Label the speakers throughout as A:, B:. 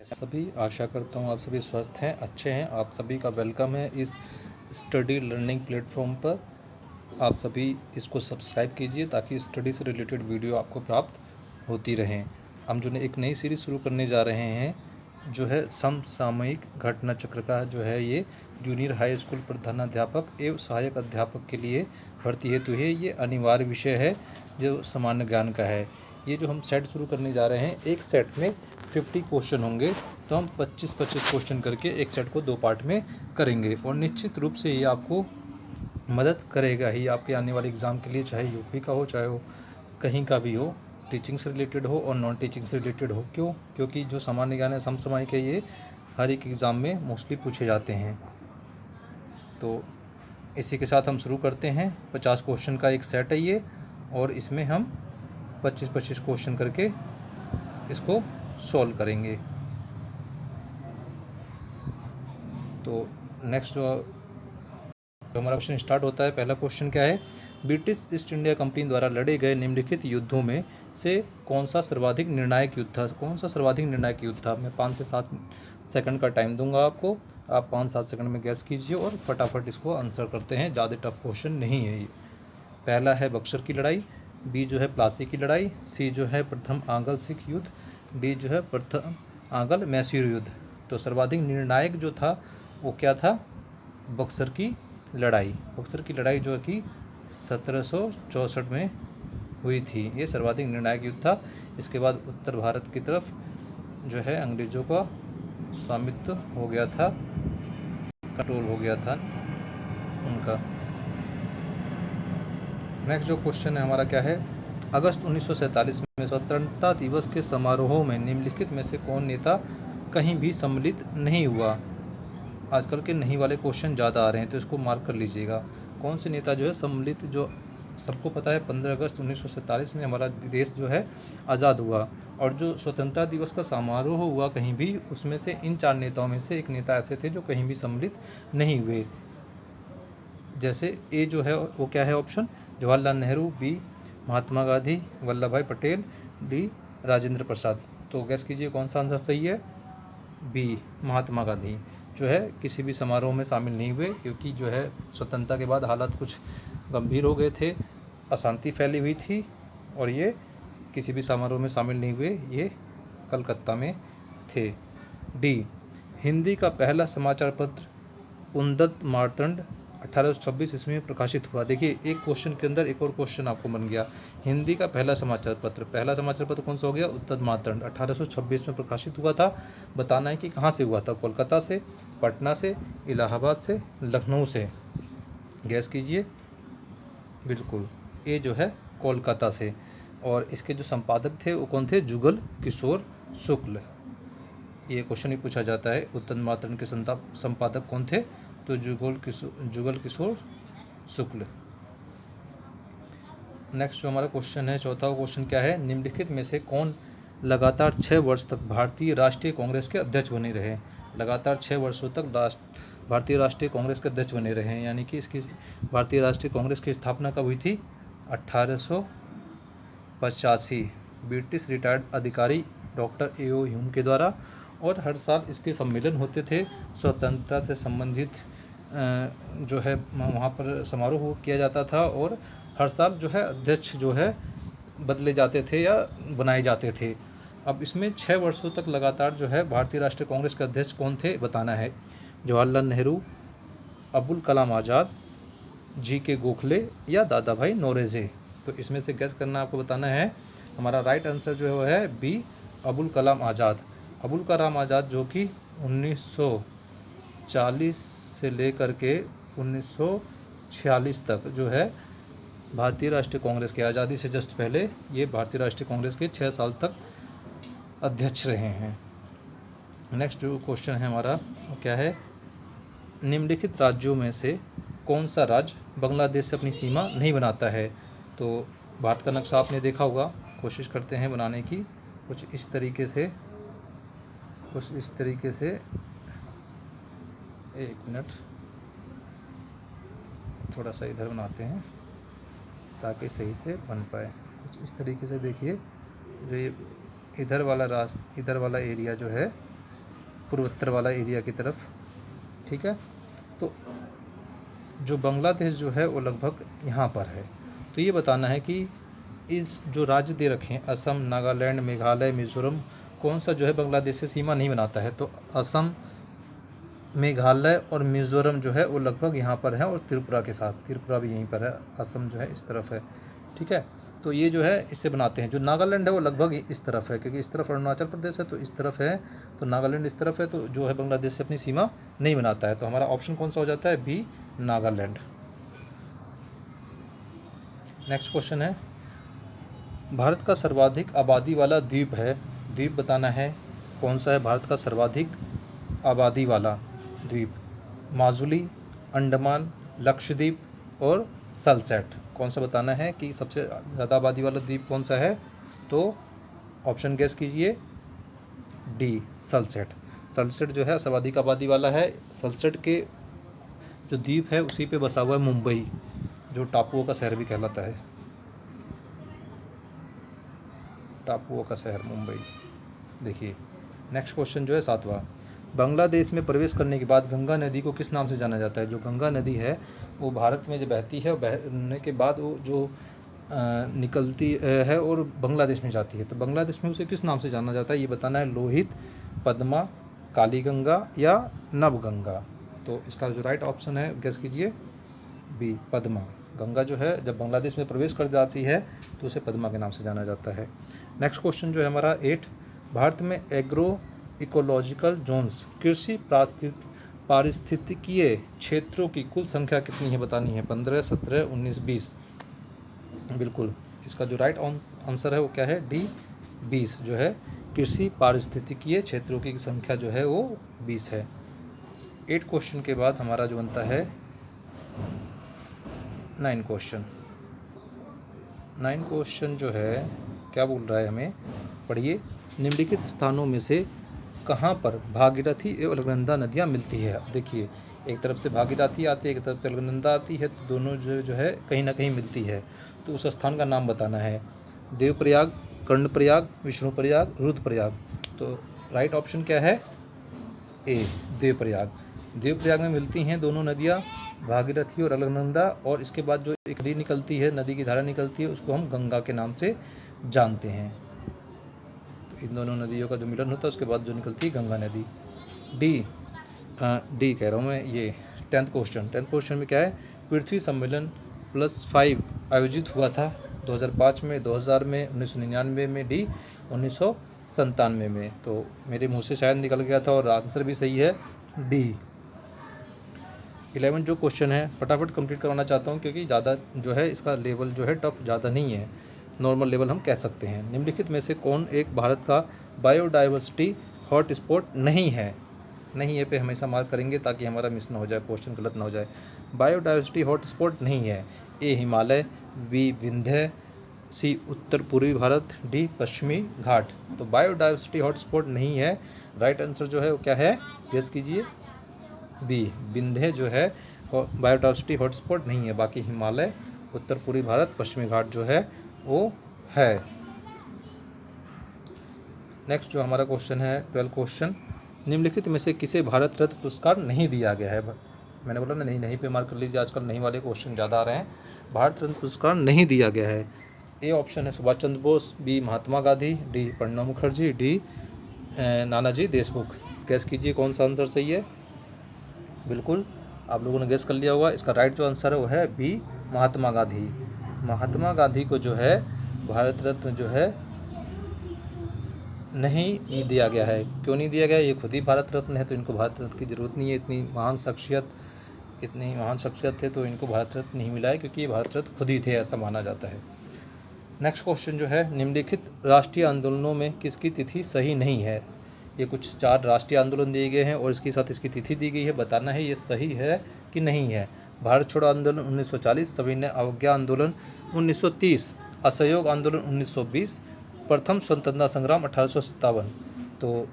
A: सभी आशा करता हूँ आप सभी स्वस्थ हैं, अच्छे हैं। आप सभी का वेलकम है इस स्टडी लर्निंग प्लेटफॉर्म पर। आप सभी इसको सब्सक्राइब कीजिए ताकि स्टडी से रिलेटेड वीडियो आपको प्राप्त होती रहें। हम जो एक नई सीरीज़ शुरू करने जा रहे हैं जो है समसामयिक घटना चक्र का, जो है ये जूनियर हाई स्कूल प्रधानाध्यापक एवं सहायक अध्यापक के लिए भर्ती हेतु है। ये अनिवार्य विषय है जो सामान्य ज्ञान का है। ये जो हम सेट शुरू करने जा रहे हैं, एक सेट में 50 क्वेश्चन होंगे, तो हम 25-25 क्वेश्चन करके एक सेट को 2 पार्ट में करेंगे और निश्चित रूप से ये आपको मदद करेगा ही आपके आने वाले एग्ज़ाम के लिए, चाहे यूपी का हो, चाहे वो कहीं का भी हो, टीचिंग से रिलेटेड हो और नॉन टीचिंग से रिलेटेड हो। क्यों? क्योंकि जो सामान्य ज्ञान है, समसामयिक है, ये हर एक एग्ज़ाम में मोस्टली पूछे जाते हैं। तो इसी के साथ हम शुरू करते हैं। 50 क्वेश्चन का एक सेट है ये, और इसमें हम 25-25 क्वेश्चन करके इसको सॉल्व करेंगे। तो नेक्स्ट जो हमारा क्वेश्चन स्टार्ट होता है, पहला क्वेश्चन क्या है? ब्रिटिश ईस्ट इंडिया कंपनी द्वारा लड़े गए निम्नलिखित युद्धों में से कौन सा सर्वाधिक निर्णायक युद्ध था? कौन सा सर्वाधिक निर्णायक युद्ध था? मैं 5 से 7 सेकंड का टाइम दूंगा आपको। आप 5-7 सेकंड में गैस कीजिए और फटाफट इसको आंसर करते हैं। ज़्यादा टफ क्वेश्चन नहीं है ये। पहला है बक्सर की लड़ाई, बी जो है प्लासी की लड़ाई, सी जो है प्रथम आंग्ल सिख युद्ध, डी जो है प्रथम आंग्ल मैसूर युद्ध। तो सर्वाधिक निर्णायक जो था वो क्या था? बक्सर की लड़ाई। बक्सर की लड़ाई जो कि 1764 में हुई थी, ये सर्वाधिक निर्णायक युद्ध था। इसके बाद उत्तर भारत की तरफ जो है अंग्रेज़ों का स्वामित्व हो गया था, कंट्रोल हो गया था उनका। नेक्स्ट जो क्वेश्चन है हमारा क्या है? अगस्त 1947 में स्वतंत्रता दिवस के समारोहों में निम्नलिखित में से कौन नेता कहीं भी सम्मिलित नहीं हुआ? आजकल के नहीं वाले क्वेश्चन ज़्यादा आ रहे हैं, तो इसको मार्क कर लीजिएगा। कौन से नेता जो है सम्मिलित, जो सबको पता है 15 अगस्त 1947 में हमारा देश जो है आज़ाद हुआ, और जो स्वतंत्रता दिवस का समारोह हुआ कहीं भी, उसमें से इन 4 नेताओं में से एक नेता ऐसे थे जो कहीं भी सम्मिलित नहीं हुए। जैसे ए जो है वो क्या है ऑप्शन? जवाहरलाल नेहरू, बी महात्मा गांधी, वल्लभ भाई पटेल, डी राजेंद्र प्रसाद। तो गैस कीजिए कौन सा आंसर सही है? बी महात्मा गांधी जो है किसी भी समारोह में शामिल नहीं हुए, क्योंकि जो है स्वतंत्रता के बाद हालात कुछ गंभीर हो गए थे, अशांति फैली हुई थी, और ये किसी भी समारोह में शामिल नहीं हुए। ये कलकत्ता में थे। डी हिंदी का पहला समाचार पत्र उन्नत मार्तंड 1826 ईस्वी में प्रकाशित हुआ। देखिए एक क्वेश्चन के अंदर एक और क्वेश्चन आपको बन गया। हिंदी का पहला समाचार पत्र कौन सा हो गया? उत्तम मार्तंड 1826 में प्रकाशित हुआ था। बताना है कि कहाँ से हुआ था? कोलकाता से, पटना से, इलाहाबाद से, लखनऊ से। गैस कीजिए। बिल्कुल ये जो है कोलकाता से। और इसके जो संपादक थे वो कौन थे? जुगल किशोर शुक्ल। ये क्वेश्चन ही पूछा जाता है, उत्तम मार्तंड के संपादक कौन थे? तो जुगल किशोर शुक्ल। नेक्स्ट जो हमारा क्वेश्चन है, चौथा क्वेश्चन क्या है? निम्नलिखित में से कौन लगातार 6 वर्ष तक भारतीय राष्ट्रीय कांग्रेस के अध्यक्ष बने रहे? लगातार 6 वर्षों तक भारतीय राष्ट्रीय कांग्रेस के अध्यक्ष बने रहे हैं, यानी कि इसकी भारतीय राष्ट्रीय कांग्रेस की स्थापना कब हुई थी? 1885 ब्रिटिश रिटायर्ड अधिकारी डॉक्टर ए.ओ. ह्यूम के द्वारा। और हर साल इसके सम्मेलन होते थे, स्वतंत्रता से संबंधित जो है वहाँ पर समारोह किया जाता था, और हर साल जो है अध्यक्ष जो है बदले जाते थे या बनाए जाते थे। अब इसमें 6 वर्षों तक लगातार जो है भारतीय राष्ट्रीय कांग्रेस के अध्यक्ष कौन थे बताना है। जवाहरलाल नेहरू, अबुल कलाम आज़ाद, जी के गोखले या दादा भाई नौरोजी। तो इसमें से गैस करना आपको बताना है। हमारा राइट आंसर जो है वो है बी अबुल कलाम आज़ाद। अबुल कलाम आज़ाद जो कि 1940 से लेकर के 1946 तक जो है भारतीय राष्ट्रीय कांग्रेस के आज़ादी से जस्ट पहले ये भारतीय राष्ट्रीय कांग्रेस के 6 साल तक अध्यक्ष रहे हैं। नेक्स्ट जो क्वेश्चन है हमारा वो क्या है? निम्नलिखित राज्यों में से कौन सा राज्य बांग्लादेश से अपनी सीमा नहीं बनाता है? तो भारत का नक्शा आपने देखा होगा, कोशिश करते हैं बनाने की कुछ इस तरीके से। एक मिनट, थोड़ा सा इधर बनाते हैं ताकि सही से बन पाए। कुछ इस तरीके से देखिए, जो ये इधर वाला एरिया जो है पूर्वोत्तर वाला एरिया की तरफ। ठीक है, तो जो बांग्लादेश जो है वो लगभग यहाँ पर है। तो ये बताना है कि इस जो राज्य दे रखे हैं असम, नागालैंड, मेघालय, मिजोरम, कौन सा जो है बांग्लादेश से सीमा नहीं बनाता है। तो असम, मेघालय और मिजोरम जो है वो लगभग यहाँ पर है, और त्रिपुरा के साथ, त्रिपुरा भी यहीं पर है, असम जो है इस तरफ है। ठीक है, तो ये जो है इससे बनाते हैं। जो नागालैंड है वो लगभग इस तरफ है, क्योंकि इस तरफ अरुणाचल प्रदेश है तो इस तरफ है, तो नागालैंड इस तरफ है, तो जो है बांग्लादेश से अपनी सीमा नहीं बनाता है। तो हमारा ऑप्शन कौन सा हो जाता है, बी, नागालैंड। नेक्स्ट क्वेश्चन है, भारत का सर्वाधिक आबादी वाला द्वीप है, द्वीप बताना है कौन सा है भारत का सर्वाधिक आबादी वाला द्वीप। माजुली, अंडमान, लक्षद्वीप और सलसेट, कौन सा बताना है कि सबसे ज़्यादा आबादी वाला द्वीप कौन सा है। तो ऑप्शन गेस कीजिए, डी, सलसेट। सलसेट जो है सर्वाधिक आबादी वाला है। सलसेट के जो द्वीप है उसी पे बसा हुआ है मुंबई, जो टापुओं का शहर भी कहलाता है, टापुओं का शहर मुंबई। देखिए नेक्स्ट क्वेश्चन जो है 7वां, बांग्लादेश में प्रवेश करने के बाद गंगा नदी को किस नाम से जाना जाता है। जो गंगा नदी है वो भारत में जो बहती है, बहने के बाद वो जो निकलती है और बांग्लादेश में जाती है, तो बांग्लादेश में उसे किस नाम से जाना जाता है ये बताना है। लोहित, पद्मा, काली गंगा या नवगंगा। तो इसका जो राइट ऑप्शन है गेस कीजिए, बी, पद्मा। गंगा जो है जब बांग्लादेश में प्रवेश कर जाती है तो उसे पद्मा के नाम से जाना जाता है। नेक्स्ट क्वेश्चन जो है हमारा 8, भारत में एग्रो इकोलॉजिकल जोन्स, कृषि पारिस्थितिकीय क्षेत्रों की कुल संख्या कितनी है बतानी है। 15, 17, 19, 20। बिल्कुल, इसका जो राइट आंसर है वो क्या है, डी, 20 जो है कृषि पारिस्थितिकीय क्षेत्रों की संख्या जो है वो 20 है। 8 क्वेश्चन के बाद हमारा जो बनता है 9 क्वेश्चन। 9 क्वेश्चन जो है क्या बोल रहा है हमें, पढ़िए। निम्नलिखित स्थानों में से कहाँ पर भागीरथी एवं अलकनंदा नदियाँ मिलती है। देखिए एक तरफ से भागीरथी आती है, एक तरफ से अलकनंदा आती है, तो दोनों जो है कहीं ना कहीं मिलती है। तो उस स्थान का नाम बताना है। देवप्रयाग, कर्णप्रयाग, विष्णुप्रयाग, रुद्रप्रयाग। तो राइट ऑप्शन क्या है, ए, देवप्रयाग। देवप्रयाग में मिलती हैं दोनों नदियाँ, भागीरथी और अलकनंदा, और इसके बाद जो एक नदी निकलती है, नदी की धारा निकलती है, उसको हम गंगा के नाम से जानते हैं। तो इन दोनों नदियों का जो मिलन होता है उसके बाद जो निकलती है गंगा नदी। डी कह रहा हूँ मैं। ये 10th क्वेश्चन। 10th क्वेश्चन में क्या है, पृथ्वी सम्मेलन +5 आयोजित हुआ था 2005 में, 2000 में, 1999 में, डी 1997 में। तो मेरे मुँह से शायद निकल गया था और आंसर भी सही है, डी। 11 जो क्वेश्चन है फटाफट कंप्लीट करवाना चाहता हूँ, क्योंकि ज़्यादा जो है इसका लेवल जो है टफ ज़्यादा नहीं है, नॉर्मल लेवल हम कह सकते हैं। निम्नलिखित में से कौन एक भारत का बायोडाइवर्सिटी हॉटस्पॉट नहीं है। नहीं है पे हमेशा मार्क करेंगे ताकि हमारा मिस ना हो जाए, क्वेश्चन गलत ना हो जाए। बायोडाइवर्सिटी हॉटस्पॉट नहीं है, ए, हिमालय, बी, विंध्य, सी, उत्तर पूर्वी भारत, डी, पश्चिमी घाट। तो बायोडाइवर्सिटी हॉटस्पॉट नहीं है, राइट आंसर जो है वो क्या है, गेस कीजिए, बी, विंध्य जो है बायोडाइवर्सिटी हॉटस्पॉट नहीं है। बाकी हिमालय, उत्तर पूर्वी भारत, पश्चिमी घाट जो है वो है। नेक्स्ट जो हमारा क्वेश्चन है 12 क्वेश्चन, निम्नलिखित में से किसे भारत रत्न पुरस्कार नहीं दिया गया है। मैंने बोला ना, नहीं पे मार्क कर लीजिए, आजकल नहीं वाले क्वेश्चन ज़्यादा आ रहे हैं। भारत रत्न पुरस्कार नहीं दिया गया है। ए ऑप्शन है Subhash Chandra Bose, B, Mahatma Gandhi, D, Pranab Mukherjee, D, Nanaji Deshmukh. Gas कीजिए कौन सा आंसर सही है। बिल्कुल आप लोगों ने गैस कर लिया होगा। इसका राइट जो आंसर है वो है बी, महात्मा गांधी। महात्मा गांधी को जो है भारत रत्न जो है नहीं दिया गया है। क्यों नहीं दिया गया, ये खुद ही भारत रत्न है, तो इनको भारत रत्न की ज़रूरत नहीं है। इतनी महान शख्सियत थे तो इनको भारत रत्न नहीं मिला है, क्योंकि ये भारत रत्न खुद ही थे, ऐसा माना जाता है। नेक्स्ट क्वेश्चन जो है, निम्नलिखित राष्ट्रीय आंदोलनों में किसकी तिथि सही नहीं है। ये कुछ 4 राष्ट्रीय आंदोलन दिए गए हैं और इसके साथ इसकी तिथि दी गई है, बताना है ये सही है कि नहीं है। भारत छोड़ो आंदोलन 1940, सविनय अवज्ञा आंदोलन 1930, असहयोग आंदोलन 1920, प्रथम स्वतंत्रता संग्राम 1857। तो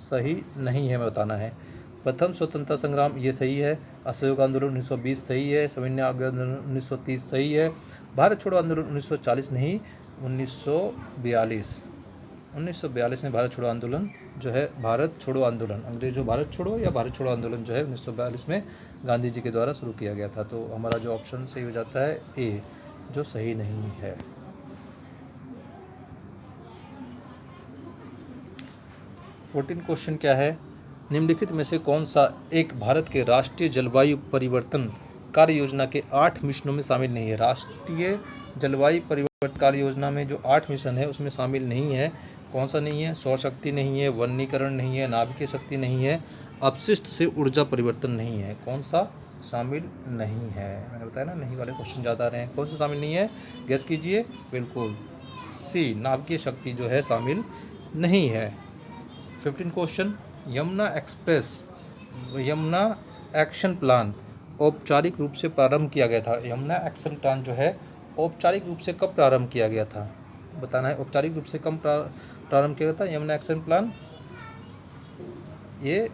A: सही नहीं है बताना है। प्रथम स्वतंत्रता संग्राम ये सही है, असहयोग आंदोलन 1920 सही है, सविनय अवज्ञा आंदोलन 1930 सही है, भारत छोड़ो आंदोलन 1940 नहीं, 1942 1942 में भारत छोड़ो आंदोलन जो है, भारत छोड़ो आंदोलन, अंग्रेजों भारत छोड़ो या भारत छोड़ो आंदोलन जो है 1942 में गांधी जी के द्वारा शुरू किया गया था। तो हमारा जो ऑप्शन सही हो जाता है ए, जो सही नहीं है। 14 क्वेश्चन क्या है, निम्नलिखित में से कौन सा एक भारत के राष्ट्रीय जलवायु परिवर्तन कार्य योजना के 8 मिशनों में शामिल नहीं है। राष्ट्रीय जलवायु परिवर्तन कार्य योजना में जो 8 मिशन है उसमें शामिल नहीं है। कौन सा नहीं है? सौर शक्ति नहीं है, वनीकरण नहीं है, नाभिकीय शक्ति नहीं है, अपशिष्ट से ऊर्जा परिवर्तन नहीं है। कौन सा शामिल नहीं है? मैंने बताया ना, नहीं वाले क्वेश्चन ज़्यादा आ रहे हैं। कौन सा शामिल नहीं है? गैस कीजिए। बिल्कुल सी, नाभिकीय शक्ति जो है शामिल नहीं है। 15 question, Yamuna express, Yamuna action plan औपचारिक रूप से प्रारंभ किया गया था। यमुना एक्शन प्लान जो है औपचारिक रूप से कब प्रारंभ किया गया था? बताना है। औपचारिक रूप से कब प्रारंभ किया गया था यमुना एक्शन प्लान? ये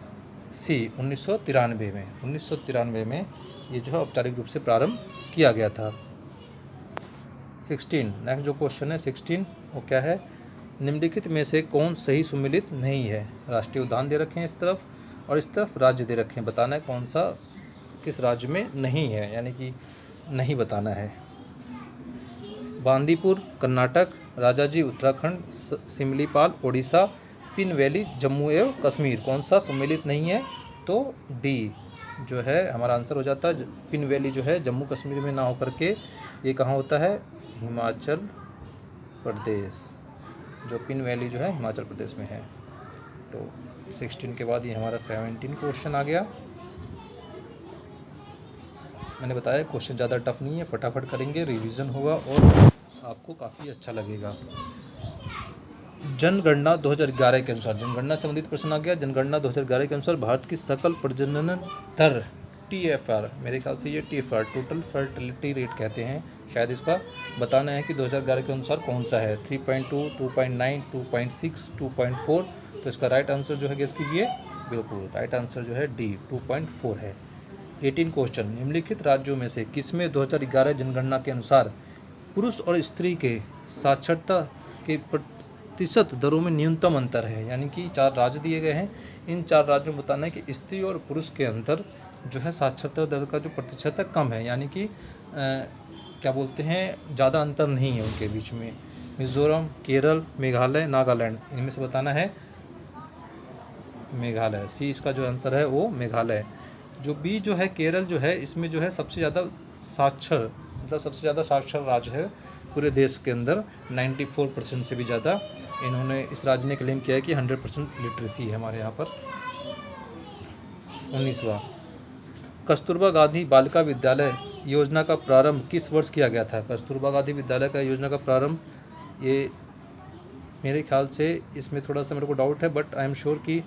A: सी 1993 में। 1993 में ये जो है औपचारिक रूप से प्रारंभ किया गया था। 16, नेक्स्ट जो क्वेश्चन है 16, वो क्या है? निम्नलिखित में से कौन सही सुमेलित नहीं है? राष्ट्रीय उद्यान दे रखे हैं इस तरफ और इस तरफ राज्य दे रखे हैं। बताना है कौन सा किस राज्य में नहीं है, यानी कि नहीं बताना है। बांदीपुर कर्नाटक, राजाजी उत्तराखंड, सिमलीपाल ओडिशा, पिन वैली जम्मू एवं कश्मीर। कौन सा सम्मिलित नहीं है? तो डी जो है हमारा आंसर हो जाता है। पिन वैली जो है जम्मू कश्मीर में ना होकर के ये कहाँ होता है? हिमाचल प्रदेश। जो पिन वैली जो है हिमाचल प्रदेश में है। तो 16 के बाद ये हमारा 17 क्वेश्चन आ गया। मैंने बताया क्वेश्चन ज़्यादा टफ नहीं है, फटाफट करेंगे, रिवीजन होगा और आपको काफ़ी अच्छा लगेगा। जनगणना 2011 के अनुसार, जनगणना संबंधित प्रश्न आ गया। जनगणना 2011 के अनुसार भारत की सकल प्रजनन दर TFR, मेरे ख्याल से ये TFR टोटल फर्टिलिटी रेट कहते हैं शायद, इसका बताना है कि 2011 के अनुसार कौन सा है। 3.2, 2.9, 2.6, 2.4। तो इसका राइट आंसर जो है गेस कीजिए। बिल्कुल राइट आंसर जो है डी 2.4 है। 18 क्वेश्चन, निम्नलिखित राज्यों में से किसमें 2011 जनगणना के अनुसार पुरुष और स्त्री के साक्षरता के प्रतिशत दरों में न्यूनतम अंतर है? यानी कि 4 राज्य दिए गए हैं, इन 4 राज्यों में बताना है कि स्त्री और पुरुष के अंदर जो है साक्षरता दर का जो प्रतिशत है कम है, यानी कि क्या बोलते हैं, ज़्यादा अंतर नहीं है उनके बीच में। मिजोरम, केरल, मेघालय, नागालैंड, इनमें से बताना है मेघालय। सी इसका जो आंसर है वो मेघालय। जो बी जो है केरल जो है, इसमें जो है सबसे ज़्यादा साक्षर, मतलब सबसे ज़्यादा साक्षर राज्य है पूरे देश के अंदर। 94% से भी ज़्यादा इन्होंने, इस राज्य ने क्लेम किया है कि 100% लिटरेसी है हमारे यहाँ पर। 19वां, कस्तूरबा गांधी बालिका विद्यालय योजना का प्रारंभ किस वर्ष किया गया था? कस्तूरबा गांधी विद्यालय का योजना का प्रारंभ, ये मेरे ख्याल से इसमें थोड़ा सा मेरे को डाउट है, बट आई एम श्योर कि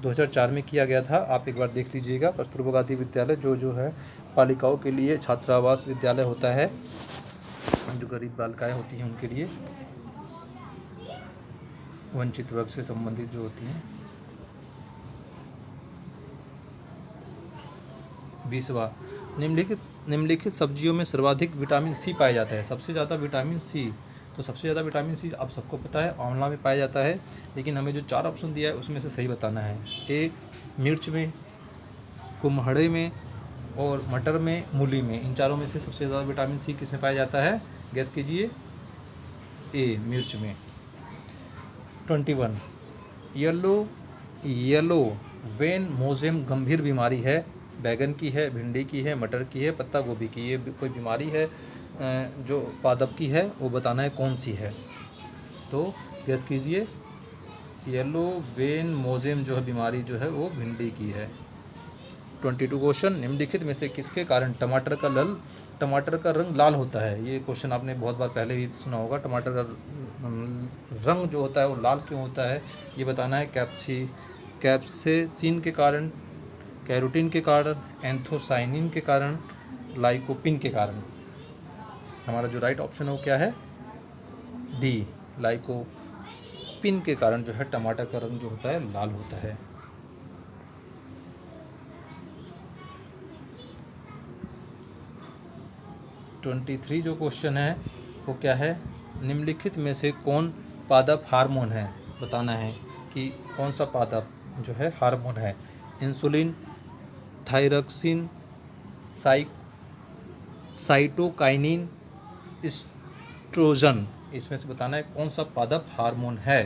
A: 2004 में किया गया था। आप एक बार देख लीजिएगा। कस्तूरबा गांधी विद्यालय जो है बालिकाओं के लिए छात्रावास विद्यालय होता है, जो गरीब बालिकाएं होती हैं उनके लिए, वंचित वर्ग से संबंधित जो होती हैं। 20वां, निम्नलिखित सब्जियों में सर्वाधिक विटामिन सी पाया जाता है। सबसे ज़्यादा विटामिन सी, तो सबसे ज़्यादा विटामिन सी आप सबको पता है आंवला में पाया जाता है, लेकिन हमें जो 4 ऑप्शन दिया है उसमें से सही बताना है। ए मिर्च में, कुम्हड़े में और मटर में, मूली में। इन चारों में से सबसे ज़्यादा विटामिन सी किस में पाया जाता है? गैस कीजिए। ए मिर्च में। 21, येलो वेन मोजेम गंभीर बीमारी है? बैगन की है, भिंडी की है, मटर की है, पत्ता गोभी की? ये कोई बीमारी है जो पादप की है, वो बताना है कौन सी है। तो गैस कीजिए। येलो वेन मोजेम जो है बीमारी जो है वो भिंडी की है। 22 क्वेश्चन, निम्नलिखित में से किसके कारण टमाटर का रंग लाल होता है? ये क्वेश्चन आपने बहुत बार पहले भी सुना होगा। टमाटर का रंग जो होता है वो लाल क्यों होता है, ये बताना है। कैप्सेसिन के कारण, कैरोटीन के कारण, एंथोसाइनिन के कारण, लाइकोपिन के कारण। हमारा जो राइट ऑप्शन है वो क्या है? डी लाइकोपिन के कारण जो है टमाटर का रंग जो होता है लाल होता है। ट्वेंटी जो क्वेश्चन है वो क्या है? निम्नलिखित में से कौन पादप हार्मोन है? बताना है कि कौन सा पादप जो है हार्मोन है। इंसुलिन, थायरॉक्सिन, साइटोकाइनिन, एस्ट्रोजन, इसमें से बताना है कौन सा पादप हार्मोन है।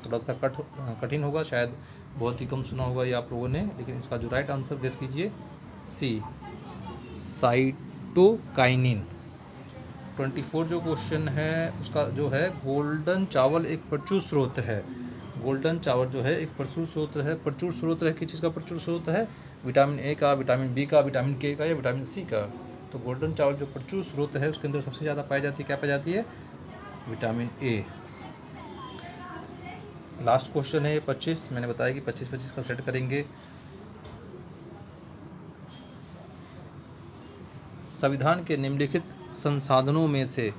A: थोड़ा सा कठिन होगा, शायद बहुत ही कम सुना होगा ये आप लोगों ने, लेकिन इसका जो राइट आंसर गेस कीजिए सी, साइटोकाइनिन। 24 जो क्वेश्चन है उसका जो है, गोल्डन चावल एक प्रचुर स्रोत है। गोल्डन चावल जो है एक प्रचुर स्रोत है। प्रचुर स्रोत है किस चीज़ का प्रचुर स्रोत है? विटामिन ए का, विटामिन बी का, विटामिन के का या विटामिन सी का। तो गोल्डन चावल जो प्रचुर स्रोत है उसके अंदर सबसे ज़्यादा पाई जाती है, क्या पाई जाती है? Vitamin A. लास्ट क्वेश्चन है ये 25, मैंने बताया कि 25-25 का सेट करेंगे। संविधान के निम्नलिखित संसाधनों में से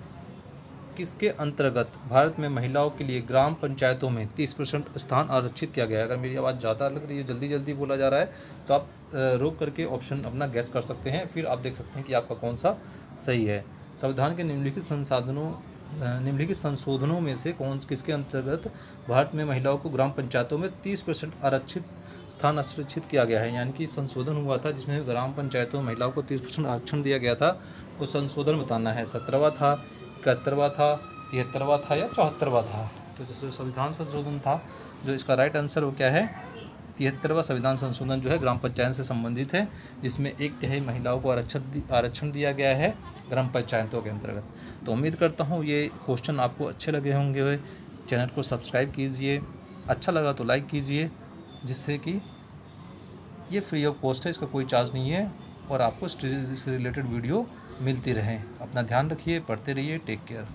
A: किसके अंतर्गत भारत में महिलाओं के लिए ग्राम पंचायतों में 30% स्थान आरक्षित किया गया है? अगर मेरी आवाज़ ज़्यादा लग रही है, जल्दी जल्दी बोला जा रहा है, तो आप रोक करके ऑप्शन अपना गैस कर सकते हैं, फिर आप देख सकते हैं कि आपका कौन सा सही है। संविधान के निम्नलिखित संशोधनों में से किसके अंतर्गत भारत में महिलाओं को ग्राम पंचायतों में 30% आरक्षित स्थान आरक्षित किया गया है? यानी कि संशोधन हुआ था जिसमें ग्राम पंचायतों में महिलाओं को 30% आरक्षण दिया गया था, वो संशोधन बताना है। 17वां था, 71वां था, 73वां था या 74वां था? तो जो संविधान संशोधन था, जो इसका राइट आंसर वो क्या है? 73वां संविधान संशोधन जो है ग्राम पंचायत से संबंधित है, जिसमें 1/3 महिलाओं को आरक्षण दिया गया है ग्राम पंचायतों के अंतर्गत। तो उम्मीद करता हूँ ये क्वेश्चन आपको अच्छे लगे होंगे। चैनल को सब्सक्राइब कीजिए, अच्छा लगा तो लाइक कीजिए, जिससे कि ये फ्री ऑफ कॉस्ट है, इसका कोई चार्ज नहीं है, और आपको इससे रिलेटेड वीडियो मिलती रहे। अपना ध्यान रखिए, पढ़ते रहिए, टेक केयर।